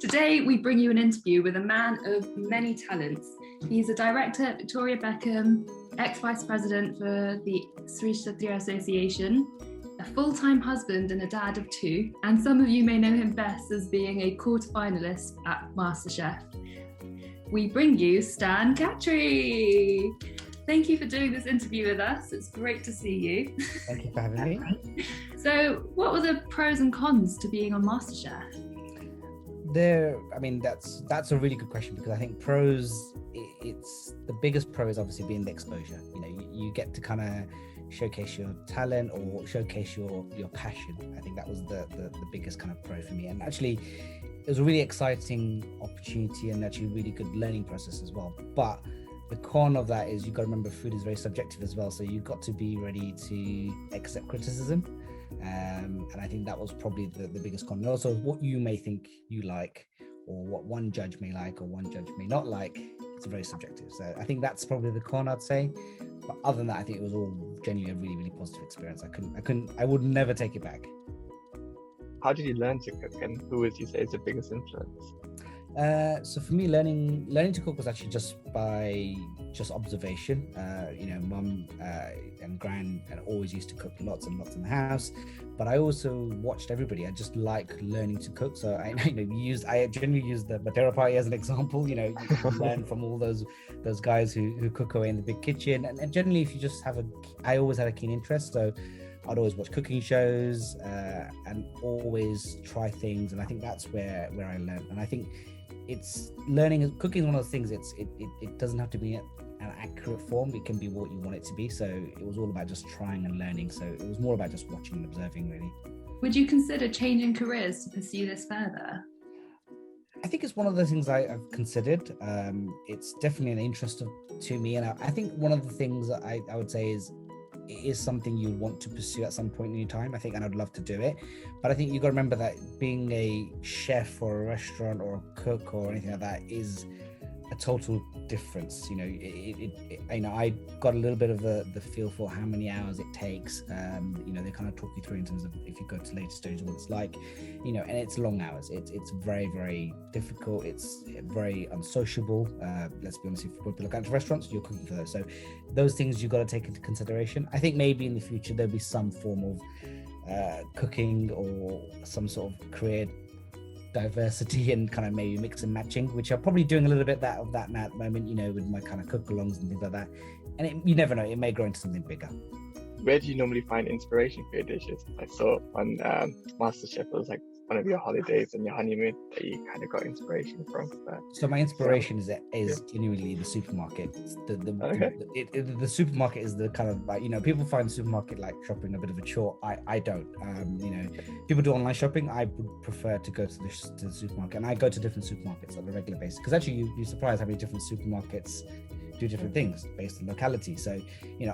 Today, we bring you an interview with a man of many talents. He's a director at Victoria Beckham, ex-vice president for the Sri Kshatriya Association, a full-time husband and a dad of two, and some of you may know him best as being a quarter-finalist at MasterChef. We bring you Stan Khatri. Thank you for doing this interview with us. It's great to see you. Thank you for having me. So, what were the pros and cons to being on MasterChef? That's a really good question, because I think pros, it's the biggest pro is obviously being the exposure. You get to kind of showcase your talent or showcase your passion. I think that was the biggest kind of pro for me. And actually, it was a really exciting opportunity and actually really good learning process as well. But the con of that is you've got to remember food is very subjective as well. So you've got to be ready to accept criticism. And I think that was probably the biggest con. And also what you may think you like, or what one judge may like or one judge may not like, it's very subjective. So I think that's probably the con, I'd say. But other than that, I think it was all genuinely a really, really positive experience. I would never take it back. How did you learn to cook, and who would you say is the biggest influence? So for me, learning to cook was actually just by observation. Mum and gran and always used to cook lots and lots in the house, but I also watched everybody. I just like learning to cook. So I generally use the Matera party as an example. You learn from all those guys who cook away in the big kitchen, and generally, if you just I always had a keen interest. So I'd always watch cooking shows and always try things, and I think that's where I learned. And I think cooking is one of those things. It doesn't have to be an accurate form. It can be what you want it to be. So it was all about just trying and learning. So it was more about just watching and observing, really. Would you consider changing careers to pursue this further? I think it's one of the things I've considered. It's definitely an interest to me, and I think one of the things that I would say is, it is something you want to pursue at some point in your time, I think, and I'd love to do it. But I think you got to remember that being a chef or a restaurant or a cook or anything like that is a total difference. I got a little bit of the feel for how many hours it takes. They kind of talk you through in terms of if you go to later stages what it's like, and it's long hours. It's very, very difficult. It's very unsociable. Let's be honest, if you look at restaurants, you're cooking for those. So those things you've got to take into consideration. I think maybe in the future there'll be some form of cooking or some sort of career diversity and kind of maybe mix and matching, which I'm probably doing a little bit of that now at the moment, with my kind of cook-alongs and things like that. And you never know, it may grow into something bigger. Where do you normally find inspiration for your dishes? I saw on MasterChef, it was like one of your holidays and your honeymoon that you kind of got inspiration from. So my inspiration is genuinely the supermarket. The supermarket is the kind of like, people find the supermarket like shopping a bit of a chore. I don't. People do online shopping. I would prefer to go to the supermarket, and I go to different supermarkets on a regular basis, because actually you're surprised how many different supermarkets do different things based on locality. So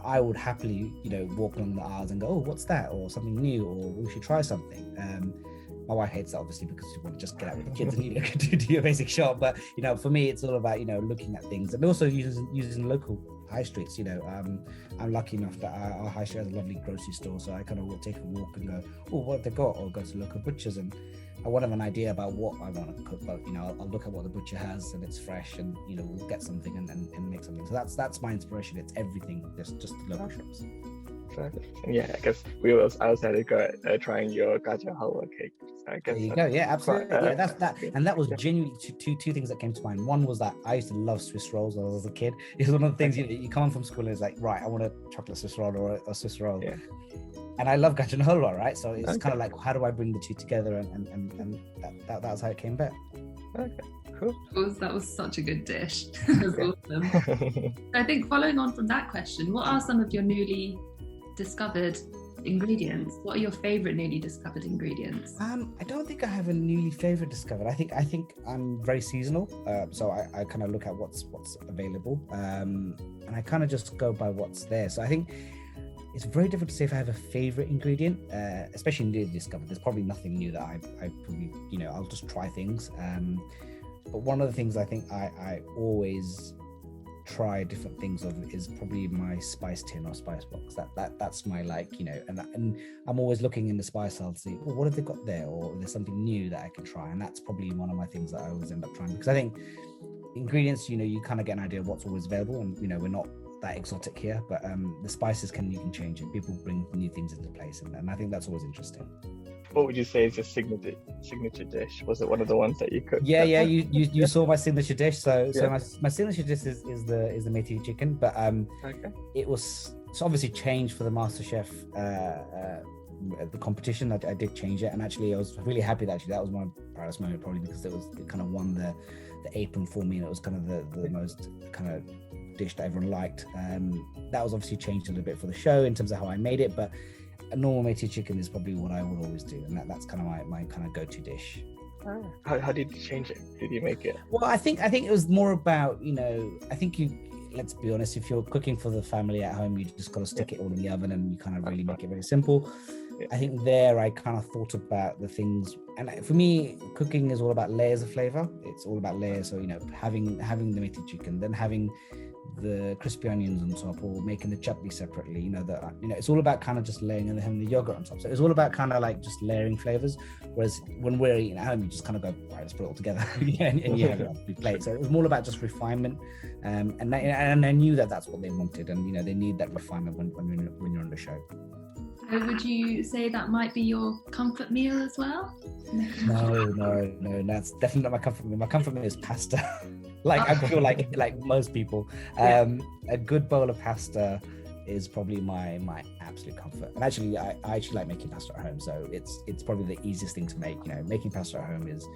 I would happily walk along the aisles and go, oh, what's that, or something new, or we should try something. My wife hates that, obviously, because you want to just get out with the kids and do your basic shop. But for me, it's all about looking at things, and also using local high streets. I'm lucky enough that our high street has a lovely grocery store, so I kind of will take a walk and go, oh, what have they got, or go to local butchers, and I won't have an idea about what I want to cook, but I'll look at what the butcher has, and it's fresh, and we'll get something and make something. So that's my inspiration. It's everything, just the local shops. And yeah, I guess I was had to go trying your gajar halwa cake. So I guess there you go. Yeah, absolutely. That's that. And that was genuinely two things that came to mind. One was that I used to love Swiss rolls when I was a kid. It was one of the things you come from school and it's like, right, I want a chocolate Swiss roll or a Swiss roll. Yeah. And I love gajar halwa, right? So it's kind of like, how do I bring the two together? And that was how it came back. Okay. Cool. That was such a good dish. That was awesome. I think following on from that question, what are some of your newly discovered ingredients? What are your favorite newly discovered ingredients? I don't think I have a newly favorite discovered. I think I'm very seasonal, so I kind of look at what's available, and I kind of just go by what's there. So I think it's very difficult to say if I have a favorite ingredient, especially newly discovered. There's probably nothing new that I probably I'll just try things. But one of the things I think I always try different things of is probably my spice tin or spice box. That's my, like, you know, and I'm always looking in the spice aisle to see, well, what have they got there, or there's something new that I can try. And that's probably one of my things that I always end up trying, because I think ingredients, you know, you kind of get an idea of what's always available, and, you know, we're not that exotic here, but the spices you can change it. People bring new things into place, and I think that's always interesting. What would you say is your signature dish? Was it one of the ones that you cooked? Yeah, you saw my signature dish. So Yeah. my signature dish is the meaty chicken, but Okay. it was obviously changed for the MasterChef the competition. I did change it, and actually I was really happy that was my proudest moment, probably because it kind of won the apron for me, and it was kind of the most kind of dish that everyone liked. That was obviously changed a little bit for the show in terms of how I made it, but a normal meaty chicken is probably what I would always do, and that's kind of my kind of go-to dish. How did you change it? Did you make it? Well, I think it was more about, you know, I think let's be honest, if you're cooking for the family at home, you just got to stick it all in the oven, and you kind of really make it very simple. Yeah. I think there I kind of thought about the things, and for me, cooking is all about layers of flavor. It's all about layers. So, you know, having the meaty chicken, then having the crispy onions on top, or making the chutney separately, you know, it's all about kind of just laying and having the yogurt on top. So it's all about kind of like just layering flavors, whereas when we're eating at home, you just kind of go, right, let's put it all together. and you have it on the plate. So it was more about just refinement, and I knew that's what they wanted, and, you know, they need that refinement when you're on the show. Would you say that might be your comfort meal as well? No, that's definitely not my comfort meal. My comfort meal is pasta. I feel like most people, a good bowl of pasta is probably my absolute comfort. And actually, I actually like making pasta at home, so it's probably the easiest thing to make. You know, making pasta at home is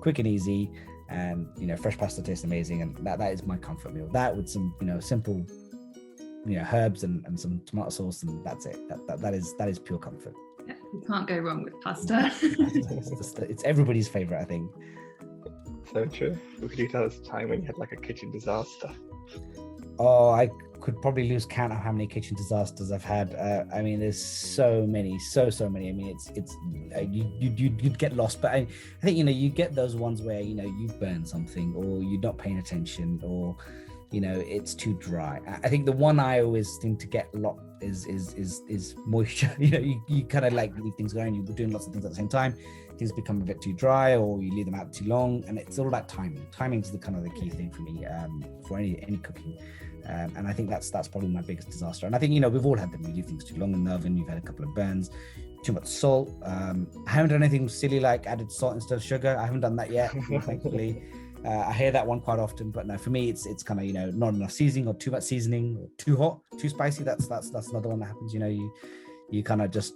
quick and easy, and, you know, fresh pasta tastes amazing, and that is my comfort meal. That with some, you know, simple, you know, herbs and some tomato sauce, and that's it. That is pure comfort. Yeah, you can't go wrong with pasta. It's everybody's favorite, I think. So true. Could you tell us a time when you had like a kitchen disaster? Oh, I could probably lose count of how many kitchen disasters I've had. I mean, there's so many. I mean, it's you'd get lost, but I think, you know, you get those ones where, you know, you burn something, or you're not paying attention, or, you know, it's too dry. I think the one I always seem to get a lot is moisture. You know, you kind of like leave things going, you're doing lots of things at the same time, things become a bit too dry, or you leave them out too long, and it's all about timing. Timing is the kind of the key thing for me, for any cooking. And I think that's probably my biggest disaster. And I think, you know, we've all had them. You leave things too long in the oven, you've had a couple of burns, too much salt. I haven't done anything silly like added salt instead of sugar. I haven't done that yet, thankfully. I hear that one quite often, but no, for me, it's kind of, you know, not enough seasoning, or too much seasoning, or too hot, too spicy. That's another one that happens. You know, you kind of just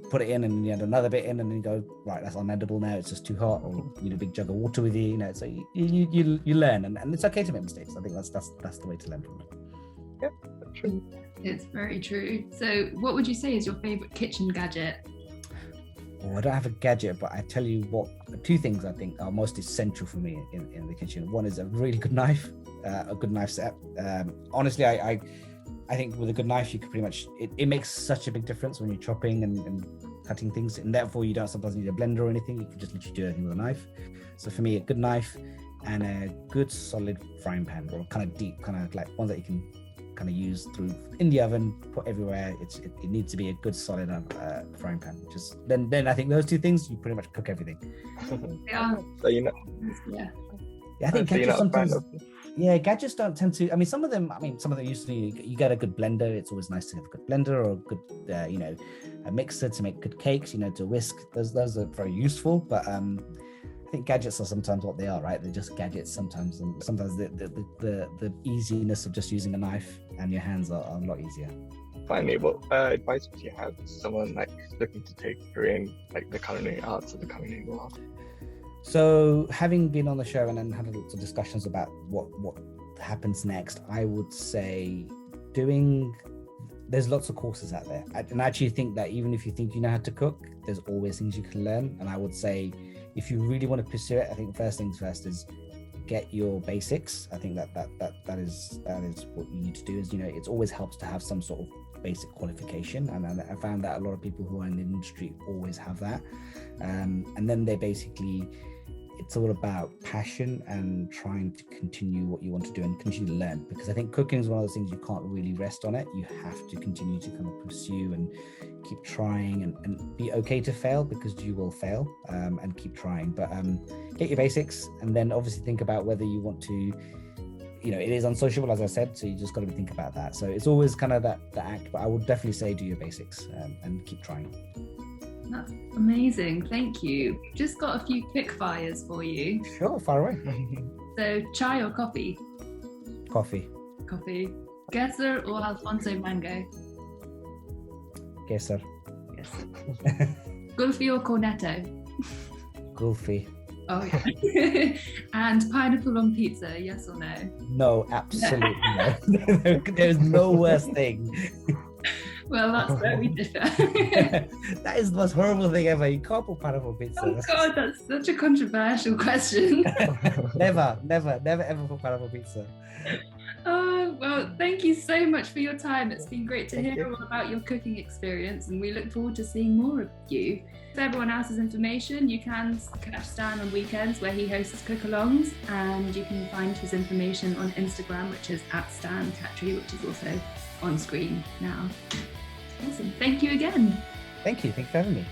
put it in, and you add another bit in, and then you go, right, that's unedible now. It's just too hot, or you need a big jug of water with you. You know, so you learn, and it's okay to make mistakes. I think that's the way to learn from it. Yeah, true. It's very true. So, what would you say is your favorite kitchen gadget? Oh, I don't have a gadget, but I tell you what, two things I think are most essential for me in the kitchen. One is a really good knife, a good knife set. Honestly, I think with a good knife, you can pretty much, it makes such a big difference when you're chopping and cutting things, and therefore you don't sometimes need a blender or anything. You can just literally do everything with a knife. So for me, a good knife and a good solid frying pan, or kind of deep, kind of like one that you can kind of use through in the oven, put everywhere. It needs to be a good solid frying pan. Just then I think those two things, you pretty much cook everything. Yeah. So, you know, Yeah. I think so gadgets sometimes. Yeah, gadgets don't tend to. I mean, some of them used to. You get a good blender. It's always nice to have a good blender, or a good, you know, a mixer to make good cakes. You know, to whisk. Those are very useful. But I think gadgets are sometimes what they are, right? They're just gadgets sometimes, and sometimes the easiness of just using a knife and your hands are a lot easier. Finally, what advice would you have to someone like looking to take Korean, like the culinary arts or the culinary world? So, having been on the show and then had lots of discussions about what happens next, I would say there's lots of courses out there. And I actually think that even if you think you know how to cook, there's always things you can learn. And I would say, if you really want to pursue it, I think first things first is get your basics. I think that is what you need to do. Is, you know, it always helps to have some sort of basic qualification, and I found that a lot of people who are in the industry always have that, and then they basically it's all about passion and trying to continue what you want to do and continue to learn, because I think cooking is one of those things you can't really rest on it. You have to continue to kind of pursue and keep trying and be okay to fail, because you will fail, and keep trying. But get your basics, and then obviously think about whether you want to, you know, it is unsociable, as I said, so you just got to think about that. So it's always kind of the act, but I would definitely say do your basics, and keep trying. That's amazing. Thank you. Just got a few quick fires for you. Sure, far away. So, chai or coffee? Coffee. Coffee. Gesser or Alfonso Mango? Gesser. Yes. Gulfi or cornetto? Gulfi. Oh yeah. And pineapple on pizza, yes or no? No, absolutely no. There's no worse thing. Well, that's where we differ. That is the most horrible thing ever. You can't put pineapple on pizza. Oh God, that's such a controversial question. Never ever put pineapple on pizza. Oh, well, thank you so much for your time. It's been great to hear all about your cooking experience, and we look forward to seeing more of you. For everyone else's information, you can catch Stan on weekends where he hosts cook-alongs, and you can find his information on Instagram, which is @Stan Khatri, which is also on screen now. Awesome. Thank you again. Thank you for having me.